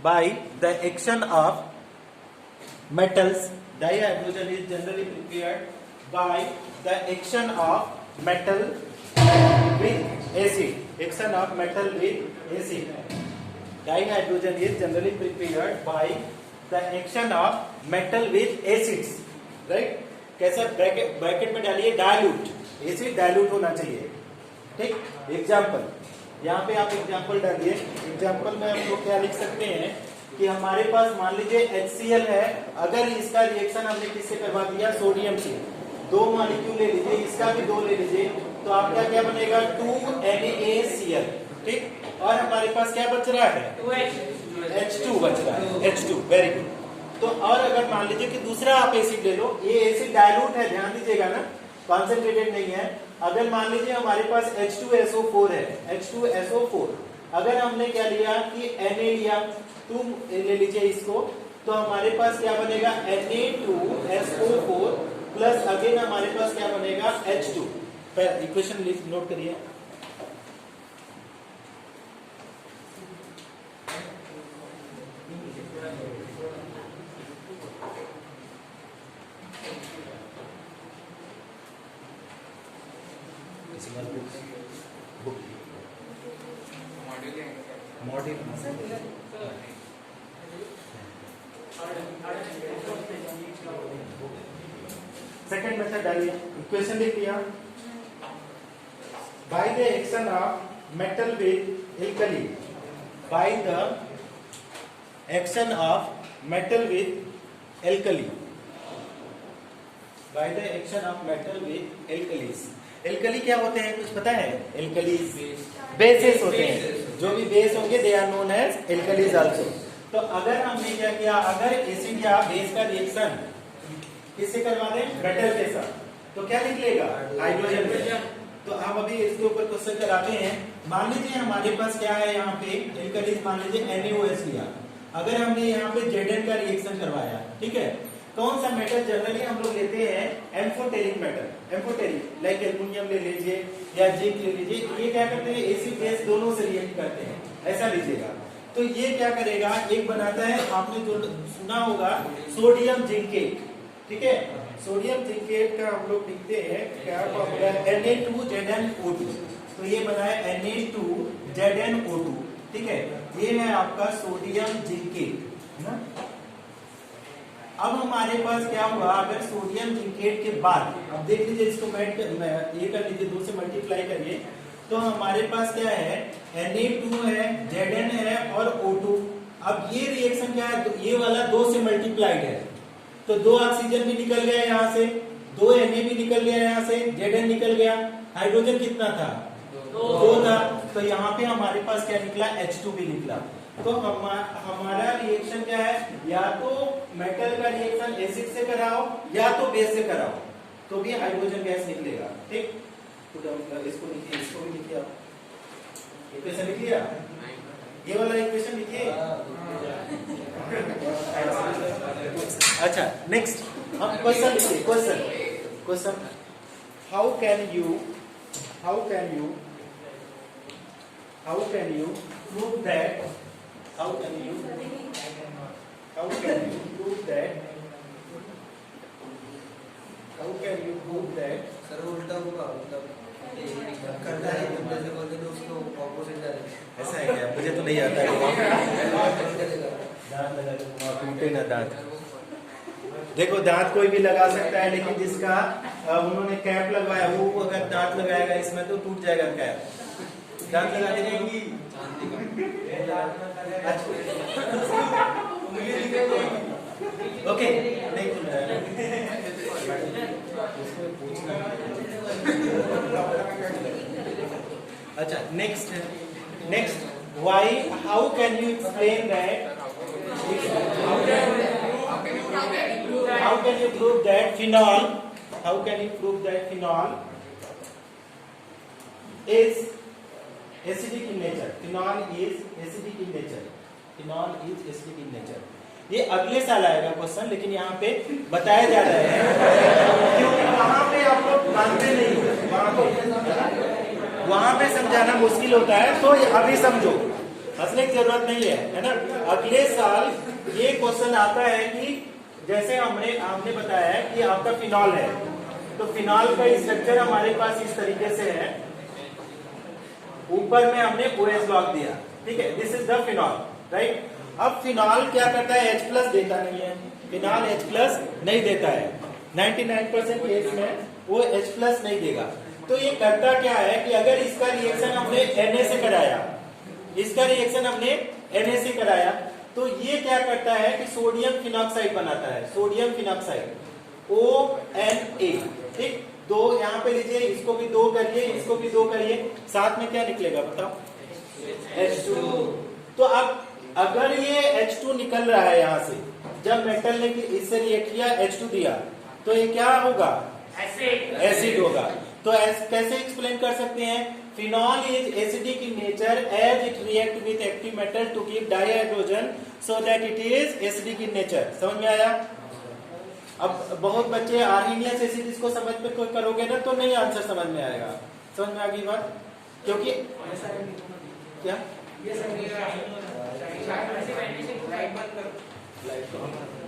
by the action of metals. Dihydrogen is generally prepared by the action of metal with acid. Action of metal with acid. Dihydrogen is generally prepared by the action of metal with acids. Right? कैसा bracket में डालिए dilute, acid dilute होना चाहिए. ठीक. Example, यहाँ पे आप example डालिए. एग्जाम्पल में हम लोग क्या लिख सकते हैं कि हमारे पास मान लीजिए HCl है. अगर इसका रिएक्शन हमने किससे करवा दिया, सोडियम से. 2 मॉलिक्यूल ले लीजिए, इसका भी 2 ले लीजिए, तो आपका क्या बनेगा 2NaCl. ठीक. और हमारे पास क्या बच रहा है, H2 बच रहा है. H2, very good. तो और अगर मान लीजिए कि दूसरा आप एसिड ले लो, ये एसिड डायलूट है, ध्यान दीजिएगा ना, कॉन्सेंट्रेटेड नहीं है. अगर मान लीजिए हमारे पास H2SO4 है, H2SO4, अगर हमने क्या लिया कि Na लिया, तुम ले लीजिए इसको, तो हमारे पास क्या बनेगा Na2SO4 प्लस अगेन हमारे पास क्या बनेगा H2. इक्वेशन नोट करिए. सेकेंड मेथड डालिए. इक्वेशन लिख दिया. By the action of metal with alkali, by the action of metal with alkali, by the action of metal with alkalis. Alkali क्या होते हैं, कुछ पता है? एल्कलीज बेसेस होते हैं. जो भी बेस होंगे they are known as alkalis also. तो अगर हमने क्या किया, अगर एसिड या बेस का रिएक्शन किससे करवा दें, मेटल के साथ, तो क्या निकलेगा, हाइड्रोजन में. तो हम अभी इसके ऊपर क्वेश्चन कराते हैं. मान लीजिए हमारे पास क्या है यहाँ पे एल्कलीज, मान लीजिए NaOH लिया. अगर हमने यहाँ पे Zn का रिएक्शन करवाया, ठीक है, कौन सा मेटल जनरली हम लोग लेते हैं, amphoteric metal. Amphoteric like aluminium ले लीजिए या जिंक ले लीजिए. ये क्या करते हैं, एसिड बेस दोनों से रिएक्ट करते हैं, ऐसा लीजिएगा. तो ये क्या करेगा, एक बनाता है, आपने जो सुना होगा सोडियम जिंकेट. ठीक है, सोडियम जिंकेट का हम लोग लिखते हैं क्या फॉर्मूला, Na2ZnO2. तो ये बना है Na2ZnO2. ठीक है, ये है आपका सोडियम जिंकेट ना. अब हमारे पास क्या हुआ, अगर सोडियम जिंकेट के बाद, अब देख लीजिए इसको ये कर लीजिए, 2 से मल्टीप्लाई करिए, तो हमारे पास क्या है, Na2 है, Zn है और O2. अब ये रिएक्शन क्या है, ये वाला 2 से मल्टीप्लाइड है, तो 2 ऑक्सीजन भी निकल गया यहाँ से, 2 Na भी निकल गया यहाँ से, Zn निकल गया. हाइड्रोजन कितना था, 2 था. तो यहाँ पे हमारे पास क्या निकला, H2 भी निकला. तो हमारा रिएक्शन क्या है, या तो मेटल का रिएक्शन एसिड से कराओ या तो बेस से कराओ, तो भी हाइड्रोजन गैस निकलेगा. ठीक. तो इसको लिखिए, इसको भी लिखिए. आप इक्वेशन लिख लिया, ये वाला इक्वेशन लिखिए. अच्छा, नेक्स्ट हम क्वेश्चन लिखिए. Question how can you prove that, how can you prove that sir उल्टा होगा, मतलब करता है जैसे बोलते हैं उसको ऑपोजिट डालेंगे. ऐसा है क्या, मुझे तो नहीं आता है. दांत लगा के टूटे ना दांत. देखो दांत कोई भी लगा सकता है, लेकिन जिसका उन्होंने कैप लगवाया वो अगर दांत लगाएगा इसमें तो टूट जाएगा कैप. दांत लगा देंगे. ओके, अच्छा, next why, how can you explain that, how can you prove that phenol is acidic in nature. Phenol is acidic in nature. ये अगले साल आएगा क्वेश्चन, लेकिन यहाँ पे बताया जा रहा है क्योंकि वहां पे आप लोग मानते नहीं हो, वहां पे समझाना मुश्किल होता है. तो अभी समझो, हंसने की जरूरत नहीं है ना। अगले साल ये क्वेश्चन आता है कि जैसे हमने बताया है कि आपका फिनॉल है, तो फिनॉल का स्ट्रक्चर हमारे पास इस तरीके से है, ऊपर में हमने OH ब्लॉक दिया, ठीक है, this is the phenol, right. अब फिनॉल क्या करता है, H+ देता नहीं है, फिनॉल H+ नहीं देता है, 99% केस में वो H+ नहीं देगा। तो ये करता क्या है कि अगर इसका रिएक्शन हमने Na से कराया, इसका रिएक्शन हमने Na से कराया, तो ये क्या करता है कि सोडियम फिनॉक्साइड बनाता है, सोडियम फिनॉक्साइड ONA, ठीक। दो यहाँ पे लीजिए, इसको भी 2 करिए, इसको भी 2 करिए, साथ में क्या निकलेगा बताओ, H2। तो अब अगर ये H2 निकल रहा है यहाँ से, जब मेटल ने इससे रिएक्ट किया H2 दिया, तो ये क्या होगा, एसिड होगा। तो कैसे एक्सप्लेन कर सकते हैं, phenol is acidic in nature as it react with active metal to give dihydrogen so that it is acidic in nature. समझ में आया। अब बहुत बच्चे आर्हीनियस एसिड इसको समझ पे कोई करोगे ना तो नहीं आंसर समझ में आएगा। समझ में आ गई बात, क्योंकि क्या लाइट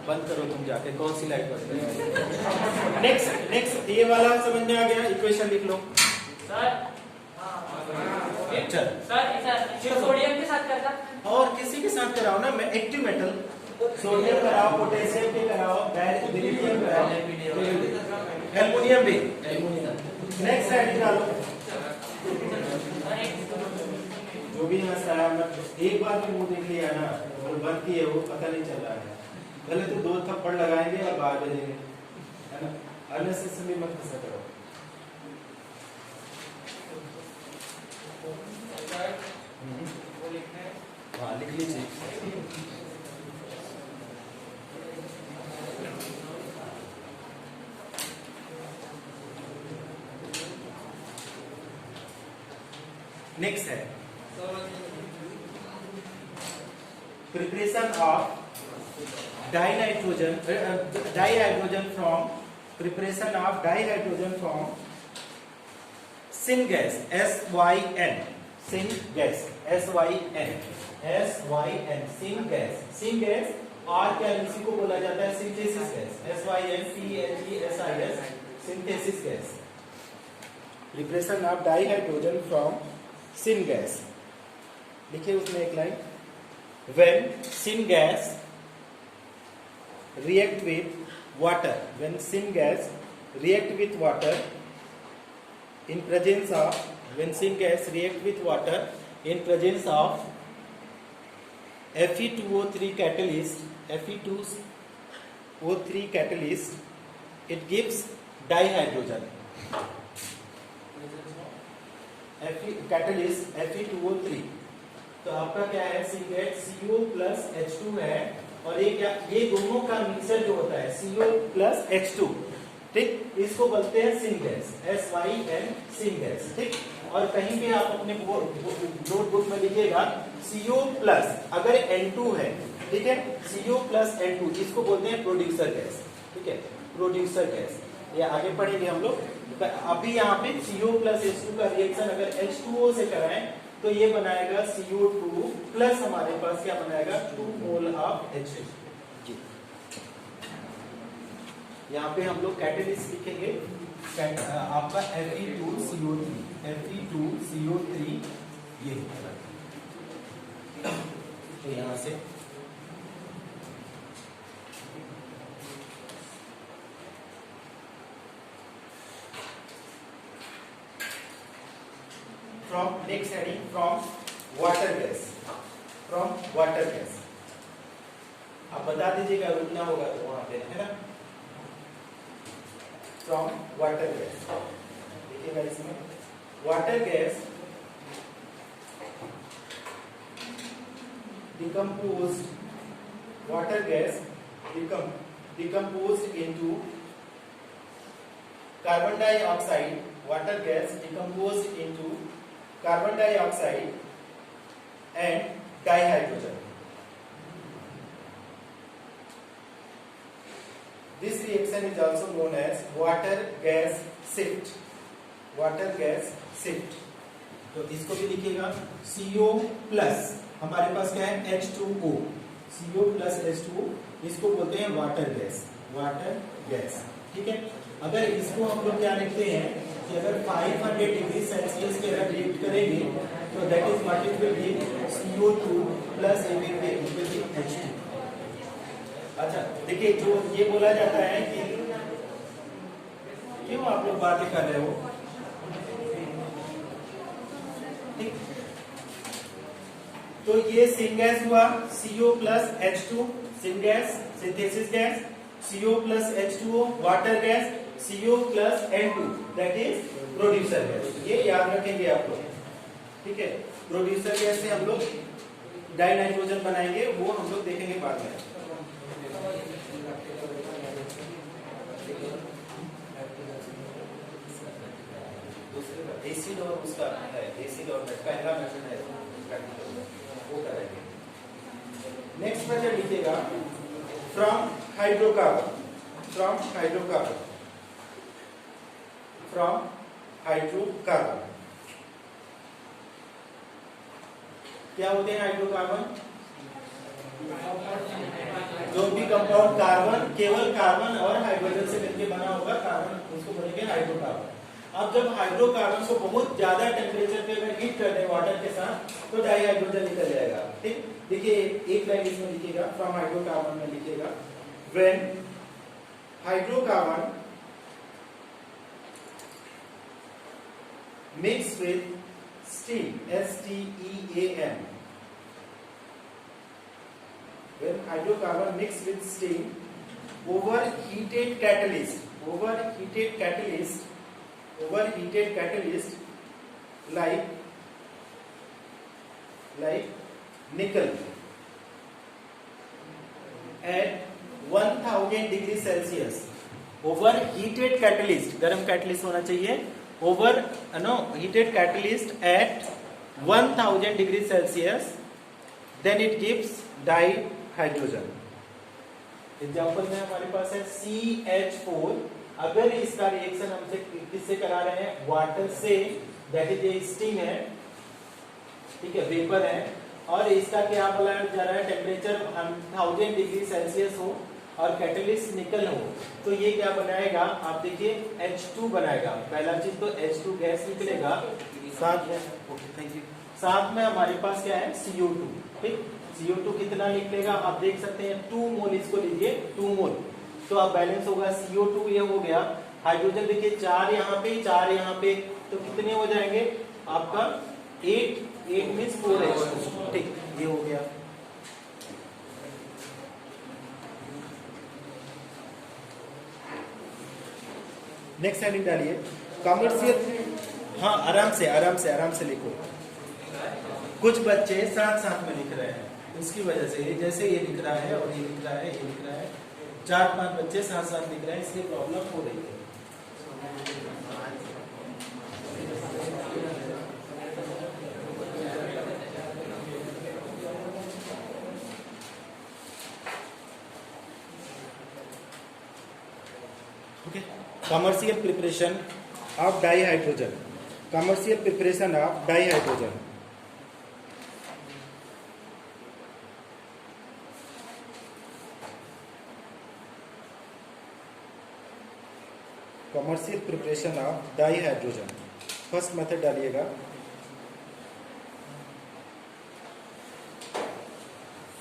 बंद करो तुम जाके, कौन सी लाइट बंद करो। नेक्स्ट ये वाला समझ में आ गया, इक्वेशन लिख लो सर। सोडियम के साथ करता और किसी के साथ कराओ ना, मैं एक्टिव मेटल, सोडियम कराओ, पोटेशियम भी कराओ, बेरिलियम कराओ, एल्युमिनियम भी। नेक्स्ट साइड निकालो, जो भी यहाँ से आया, एक बार भी मुंह देख लिया ना और बंद किए वो पता नहीं चल रहा है, पहले तो 2 थप्पड़ लगाएंगे और बाहर भेजेंगे, है ना। अननेसेसरी मत ऐसा करो। हाँ लिख लीजिए। नेक्स्ट है preparation of dihydrogen from syn gas SYN, syn gas SYN, syn gas और क्या इसी को बोला जाता है synthesis gas, SYNTHESIS, synthesis gas. Preparation of dihydrogen from syn gas, लिखिए उसमें एक line, when syngas react with water, when syngas react with water in presence of, when syngas react with water in presence of Fe2O3 catalyst, Fe2O3 catalyst, it gives dihydrogen. Catalyst Fe2O3, तो आपका क्या है, सिंगेट CO plus H2 है, और ये क्या, ये दोनों का मिक्सर जो होता है CO प्लस H2, ठीक, इसको बोलते हैं सिंगैस, SYN सिंगैस, ठीक। और कहीं भी आप अपने नोटबुक में लिखिएगा CO प्लस अगर N2 है, ठीक है, CO प्लस N2 इसको बोलते हैं प्रोड्यूसर गैस, ठीक है, प्रोड्यूसर गैस। ये आगे पढ़ेंगे हम लोग। अभी यहाँ पे CO प्लस H2 का रिएक्शन अगर H2O से कराएं तो ये बनाएगा CO2 प्लस हमारे पास क्या बनाएगा 2 मोल ऑफ H2। यहाँ पे हम लोग कैटेलिस्ट लिखेंगे, आपका Fe2CO3, Fe2CO3 ये तो यहाँ से from next heading from water gas, आप बता दीजिएगा रुकना होगा तो वहां पे, है ना। फ्रॉम वाटर गैस, देखिएगा इसमें water gas decomposed into carbon dioxide, water gas decomposed into carbon dioxide and dihydrogen. This reaction is also known as water gas shift. तो इसको भी लिखिएगा CO प्लस हमारे पास क्या है H2O, CO प्लस H2O, इसको बोलते हैं वाटर गैस, वाटर गैस। ठीक है, अगर इसको हम लोग क्या लिखते हैं कि अगर 500 डिग्री सेल्सियस के अगर रिएक्ट करेंगे तो that is what it will be CO2 plus H2। अच्छा देखिए, जो ये बोला जाता है कि क्यों आप लोग बातें कर रहे हो, ठीक, तो ये सिंगैस हुआ CO plus H2, syngas synthesis gas, CO plus H2O water gas, CO plus N2 that is producer gas. ये याद रखेंगे आप लोग, ठीक है। प्रोड्यूसर गैस से हम लोग डाई नाइट्रोजन बनाएंगे, वो हम लोग देखेंगे बाद में। एसिड और उसका है, एसिड और पहला मेथड है प्रैक्टिकल में, वो करेंगे। नेक्स्ट मेथड लिखिएगा from hydrocarbon, from hydrocarbon, from hydrocarbon. क्या होते हैं हाइड्रोकार्बन? जो भी कंपाउंड कार्बन, केवल कार्बन और हाइड्रोजन से मिलकर बना होगा कार्बन, उसको बोलेंगे हाइड्रोकार्बन। अब जब हाइड्रोकार्बन को बहुत ज्यादा टेम्परेचर पे अगर हीट कर दें वाटर के साथ तो डाई हाइड्रोजन निकल जाएगा। ठीक, देखिए एक लाइन इसमें लिखिएगा, फ्रॉम हाइड्रोकार्बन में लिखिएगा when hydrocarbon mix with steam, STEAM, when hydrocarbon mix with steam over heated catalyst like nickel at 1000 degree Celsius, over heated catalyst, गर्म कैटलिस्ट होना चाहिए, over heated catalyst at 1000 degree Celsius, then it gives dihydrogen. Example में हमारे पास है CH4, अगर इसका reaction हमसे किससे करा रहे हैं? वाटर से, दैट इज ये स्टीम है, ठीक है, वेपर है, और इसका क्या बोला जा रहा है? टेम्परेचर 1000 डिग्री सेल्सियस हो और कैटलिस्ट निकल हो, तो ये क्या बनाएगा? आप देखिए H2 बनाएगा। पहला चीज तो H2 गैस निकलेगा, साथ में थैंक यू, साथ में हमारे पास क्या है? CO2। ठीक, CO2 कितना निकलेगा आप देख सकते हैं, 2 मोल, इसको लीजिए 2 मोल, तो अब बैलेंस होगा CO2, ये हो गया। हाइड्रोजन देखिए 4 यहाँ पे, 4 यहाँ पे, तो कितने हो जाएंगे आपका? 8 मीन्स 4H2। ठीक, ये हो गया। नेक्स्ट हेडिंग डालिए कमर्शियल। हाँ, आराम से लिखो। कुछ बच्चे साथ में लिख रहे हैं, उसकी वजह से जैसे ये लिख रहा है और ये लिख रहा है, ये लिख रहा है, 4-5 बच्चे साथ लिख रहे हैं, इसलिए प्रॉब्लम हो रही है। Okay, commercial preparation of dihydrogen, commercial preparation of dihydrogen. Commercial preparation of dihydrogen, first method डालिएगा।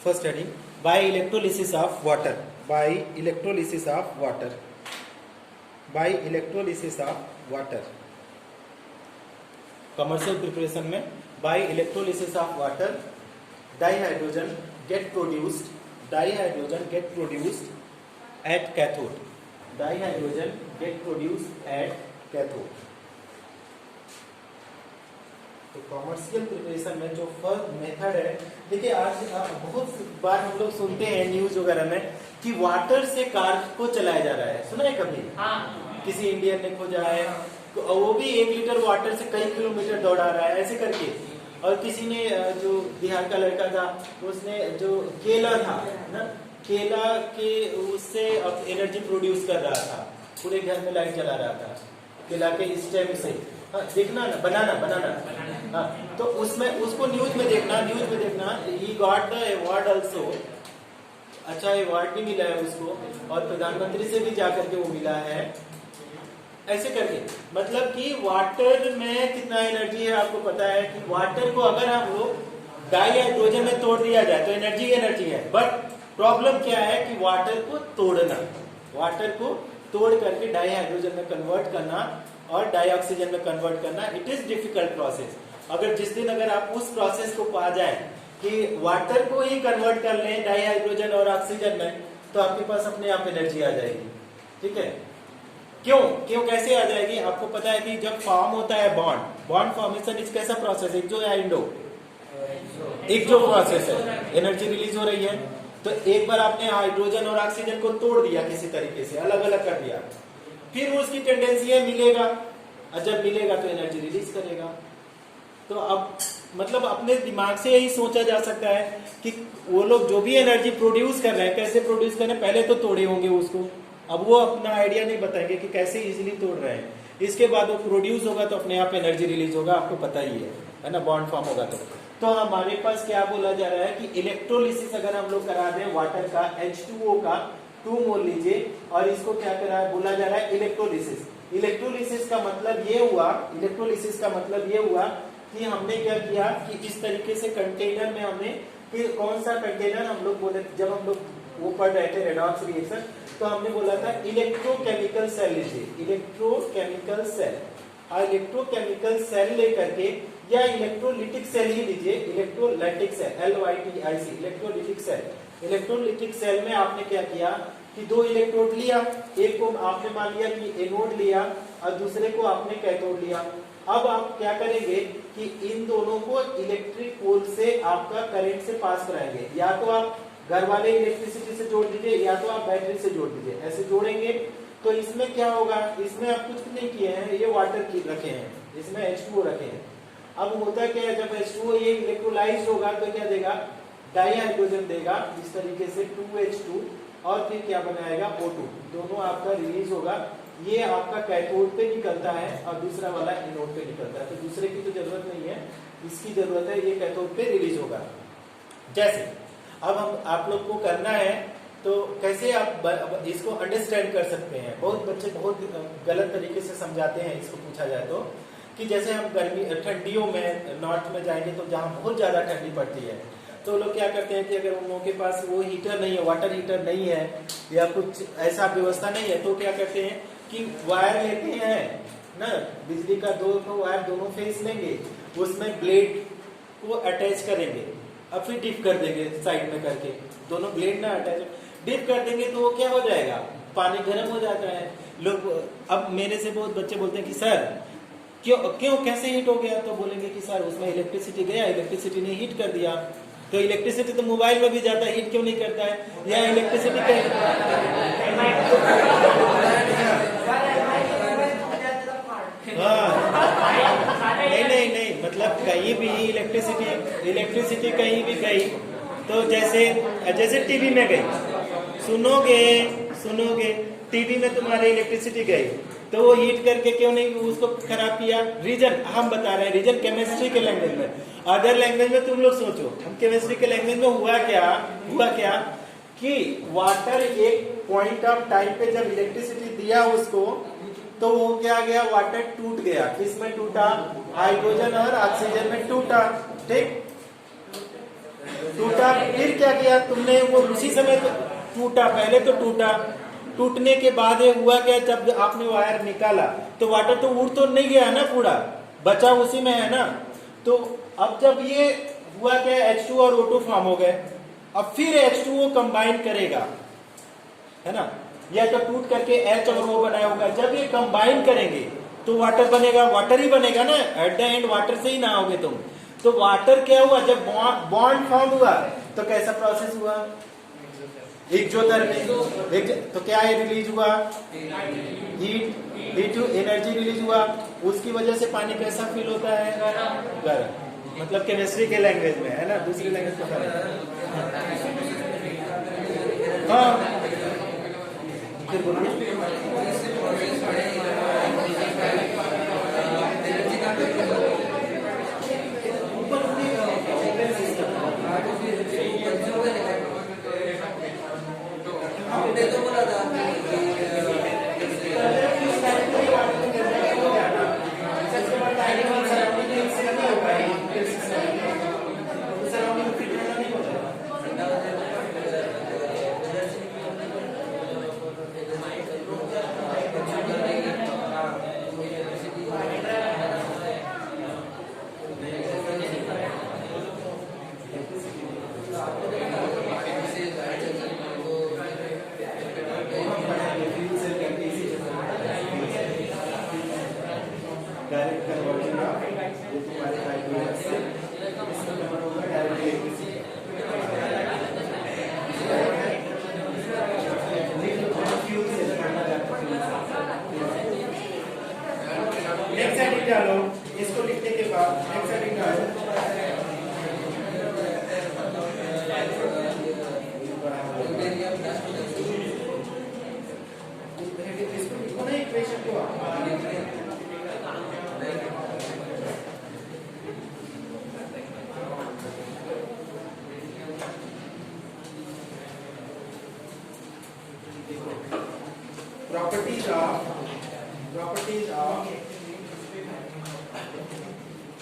First heading by electrolysis of water, by electrolysis of water, by electrolysis of water. Commercial preparation में by electrolysis of water dihydrogen get produced, dihydrogen get produced at cathode, dihydrogen get produced at cathode. तो commercial preparation में जो first method है, देखिए आज बहुत बार हम लोग सुनते हैं न्यूज वगैरह में कि वाटर से कार को चलाया जा रहा है, सुना है कभी? हाँ। किसी इंडियन ने खोजा है, वो भी 1 लीटर वाटर से कई किलोमीटर दौड़ा रहा है ऐसे करके। और किसी ने, जो बिहार का लड़का था, उसने जो केला था ना, केला के उससे एनर्जी प्रोड्यूस कर रहा था, पूरे घर में लाइट जला रहा था केला के स्टेम से। हाँ, देखना ना, बनाना। हाँ, तो उसमें उसको न्यूज में देखना he got the award also. अच्छा अवार्ड भी मिला है उसको, और प्रधानमंत्री से भी जाकर के वो मिला है। ऐसे करके मतलब कि वाटर में कितना एनर्जी है आपको पता है कि वाटर को अगर हम लोग डाई हाइड्रोजन में तोड़ दिया जाए तो एनर्जी है। बट प्रॉब्लम क्या है कि वाटर को तोड़ करके डाई हाइड्रोजन में कन्वर्ट करना और डाई ऑक्सीजन में कन्वर्ट करना, इट इज डिफिकल्ट प्रोसेस। अगर आप उस प्रोसेस को पा जाए कि वाटर को ही कन्वर्ट कर लें डाई हाइड्रोजन और ऑक्सीजन में, तो आपके पास अपने आप एनर्जी आ जाएगी। ठीक है, क्यों कैसे आ जाएगी? आपको पता है कि जब फॉर्म होता है बॉन्ड फॉर्मेशन इस कैसा प्रोसेस, एक जो प्रोसेस है, एनर्जी रिलीज हो रही है। तो एक बार आपने हाइड्रोजन और ऑक्सीजन को तोड़ दिया किसी तरीके से, अलग अलग कर दिया, फिर उसकी टेंडेंसी है मिलेगा, और जब मिलेगा तो एनर्जी रिलीज करेगा। तो अब मतलब अपने दिमाग से यही सोचा जा सकता है कि वो लोग जो भी एनर्जी प्रोड्यूस कर रहे हैं, कैसे प्रोड्यूस कर रहे हैं, पहले तो तोड़े होंगे उसको। अब वो अपना आइडिया नहीं बताएंगे कि कैसे इजीली तोड़ रहे हैं, इसके बाद वो प्रोड्यूस होगा तो अपने आप एनर्जी रिलीज होगा, आपको पता ही है ना, बॉन्ड फॉर्म होगा। तो हमारे पास क्या बोला जा रहा है कि इलेक्ट्रोलिसिस अगर हम लोग करा दें वाटर का, H2O का 2 मोल लीजिए, और इसको क्या करा है, बोला जा रहा है इलेक्ट्रोलिसिस का मतलब ये हुआ कि हमने क्या किया कि इस तरीके से कंटेनर में हमने, फिर कौन सा कंटेनर हम लोग बोले, जब हम लोग वो पढ़ रहे थे रेडॉक्स रिएक्शन, तो हमने बोला था इलेक्ट्रोकेमिकल सेल लीजिए, इलेक्ट्रोकेमिकल सेल लेकर के, या इलेक्ट्रोलिटिक सेल ही लीजिए, electrolytic cell, LYTIC, electrolytic cell में आपने क्या किया कि 2 इलेक्ट्रोड लिया, एक को आपने मान लिया कि एनोड लिया और दूसरे को आपने कैथोड लिया। अब आप क्या करेंगे कि इन दोनों को इलेक्ट्रिक पोल से आपका करंट से पास कराएंगे, या तो आप घर वाले इलेक्ट्रिसिटी से जोड़ दीजिए या तो आप बैटरी से जोड़ दीजिए। ऐसे जोड़ेंगे तो इसमें क्या होगा, इसमें आप कुछ नहीं किए हैं, ये वाटर की रखे हैं, इसमें H2O रखे हैं। अब होता क्या है, जब H2O ये इलेक्ट्रोलाइज्ड होगा तो क्या देगा, डाई हाइड्रोजन देगा इस तरीके से 2H2, और फिर क्या बनाएगा O2, दोनों आपका रिलीज होगा। ये आपका कैथोड पे निकलता है और दूसरा वाला एनोड पे निकलता है, तो दूसरे की तो जरूरत नहीं है, इसकी जरूरत है, ये कैथोड पे रिलीज होगा। जैसे अब हम आप लोग को करना है तो कैसे आप इसको अंडरस्टैंड कर सकते हैं। बहुत बच्चे बहुत गलत तरीके से समझाते हैं इसको, पूछा जाए तो, कि जैसे हम ठंडियों में नॉर्थ में जाएंगे तो जहाँ बहुत ज्यादा ठंडी पड़ती है, तो लोग क्या करते हैं कि अगर उन लोगों के पास वो हीटर नहीं है, वाटर हीटर नहीं है, या कुछ ऐसा व्यवस्था नहीं है, तो क्या करते हैं कि वायर लेते हैं ना, बिजली का 2 वायर दोनों फेस लेंगे, उसमें ब्लेड को अटैच करेंगे, अब फिर डिप कर देंगे साइड में करके, दोनों ब्लेड ना अटैच, डिप कर देंगे तो क्या हो जाएगा, पानी गर्म हो जाता है। लोग अब मेरे से बहुत बच्चे बोलते हैं कि सर क्यों कैसे हीट हो गया, तो बोलेंगे कि सर उसमें इलेक्ट्रिसिटी गया, इलेक्ट्रिसिटी ने हीट कर दिया। तो इलेक्ट्रिसिटी तो मोबाइल में भी जाता है, हीट क्यों नहीं करता है, या इलेक्ट्रिसिटी नहीं, मतलब कहीं भी इलेक्ट्रिसिटी कहीं भी गई तो जैसे टीवी में गई, सुनोगे टीवी में तुम्हारे इलेक्ट्रिसिटी गई तो वो हीट करके क्यों नहीं उसको खराब किया, रीजन हम बता रहे हैं, रीजन केमिस्ट्री के लैंग्वेज में। अदर लैंग्वेज में तुम लोग सोचो, हम केमिस्ट्री के लैंग्वेज में हुआ क्या कि वाटर एक पॉइंट ऑफ टाइम पे जब इलेक्ट्रिसिटी दिया उसको, तो वो क्या गया, वाटर टूट गया, किसमें टूटा, हाइड्रोजन और ऑक्सीजन में टूटा, ठीक, टूटा, फिर क्या किया तुमने, वो उसी समय तो टूटा, पहले तो टूटने के बाद ये हुआ क्या, जब आपने वायर निकाला तो वाटर तो उड़ तो नहीं गया ना, पूरा बचा उसी में है ना। तो अब जब ये हुआ क्या, H2 और O2 फॉर्म हो गए, अब फिर H2O कंबाइन करेगा, है ना, या तो टूट करके H और O बनाया होगा, जब ये कंबाइन करेंगे तो वाटर बनेगा, वाटर ही बनेगा ना, एट द एंड वाटर से ही नहाओगे तुम। तो वाटर क्या हुआ, जब बॉन्ड फॉर्म हुआ तो कैसा प्रोसेस हुआ, एक्सोथर्मी, तो क्या रिलीज हुआ, हीट एनर्जी रिलीज हुआ, उसकी वजह से पानी कैसा फील होता है, गर्म, मतलब केमिस्ट्री के लैंग्वेज में, है ना, दूसरी लैंग्वेज को हाँ, फिर बोलिए।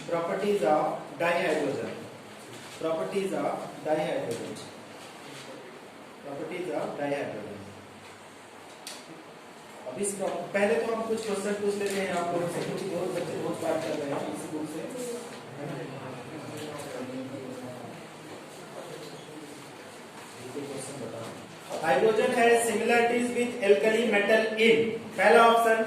properties of dihydrogen. Properties of dihydrogen. अब इस पहले तो हम कुछ क्वेश्चन पूछ लेते हैं आप लोगों से, क्योंकि बहुत बच्चे बहुत बात कर रहे हैं इस बुक से। हाइड्रोजन है सिमिलरिटीज विद एल्कली मेटल इन, पहला ऑप्शन